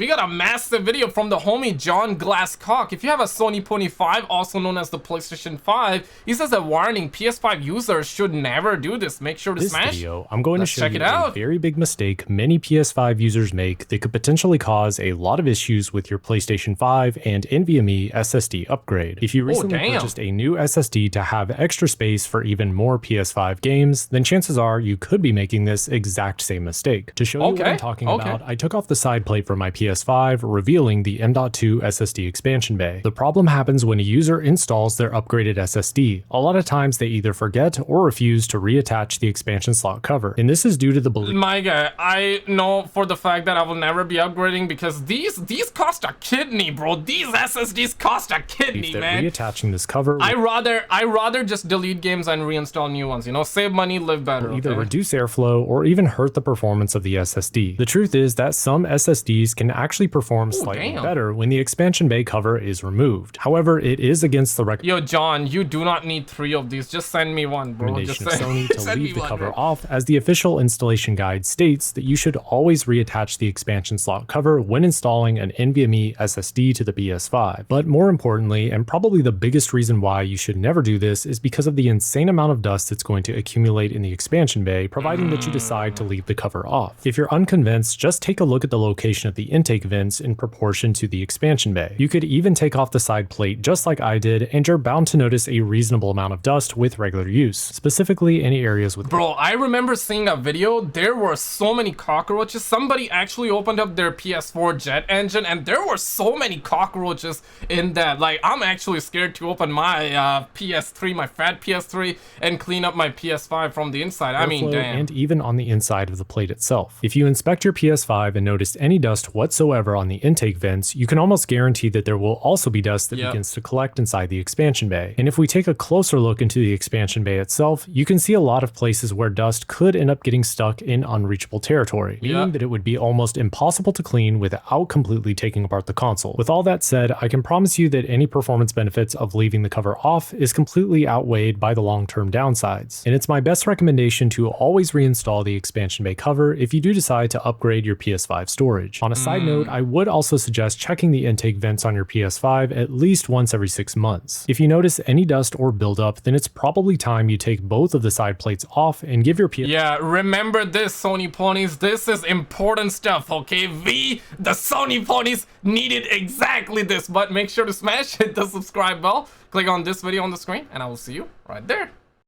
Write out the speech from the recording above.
We got a massive video from the homie John Glasscock. If you have a Sony Pony 5, also known as the PlayStation 5, he says a warning, PS5 users should never do this. Make sure to smash. This video, I'm going to show you a very big mistake many PS5 users make that could potentially cause a lot of issues with your PlayStation 5 and NVMe SSD upgrade. If you recently purchased a new SSD to have extra space for even more PS5 games, then chances are you could be making this exact same mistake. To show you what I'm talking about, I took off the side plate from my PS5, revealing the M.2 SSD expansion bay. The problem happens when a user installs their upgraded SSD. A lot of times they either forget or refuse to reattach the expansion slot cover, and this is due to the belief. My guy, I know for the fact that I will never be upgrading because these cost a kidney, bro. These SSDs cost a kidney, man. Reattaching this cover, I rather just delete games and reinstall new ones. You know, save money, live better. Either reduce airflow or even hurt the performance of the SSD. The truth is that some SSDs can actually perform slightly better when the expansion bay cover is removed. However, it is against the recommendation. Yo, John, you do not need 3 of these. Just send me one, bro. Just Sony to leave the cover off, as the official installation guide states that you should always reattach the expansion slot cover when installing an NVMe SSD to the PS5. But more importantly, and probably the biggest reason why you should never do this, is because of the insane amount of dust that's going to accumulate in the expansion bay, providing that you decide to leave the cover off. If you're unconvinced, just take a look at the location of the intake vents in proportion to the expansion bay. You could even take off the side plate just like I did, and you're bound to notice a reasonable amount of dust with regular use, specifically any areas with— Bro, I remember seeing a video. There were so many cockroaches. Somebody actually opened up their PS4 jet engine and there were so many cockroaches in that. Like, I'm actually scared to open my PS3, my fat PS3, and clean up my PS5 from the inside. I mean, damn. And even on the inside of the plate itself. If you inspect your PS5 and notice any dust whatsoever on the intake vents, you can almost guarantee that there will also be dust that begins to collect inside the expansion bay. And if we take a closer look into the expansion bay itself, you can see a lot of places where dust could end up getting stuck in unreachable territory, meaning that it would be almost impossible to clean without completely taking apart the console. With all that said, I can promise you that any performance benefits of leaving the cover off is completely outweighed by the long-term downsides. And it's my best recommendation to always reinstall the expansion bay cover if you do decide to upgrade your PS5 storage. On a side note, I would also suggest checking the intake vents on your PS5 at least once every 6 months. If you notice any dust or buildup, then it's probably time you take both of the side plates off and give your PS— Yeah, remember this, Sony ponies. This is important stuff, okay? The Sony ponies needed exactly this, but make sure to smash hit the subscribe bell, click on this video on the screen, and I will see you right there.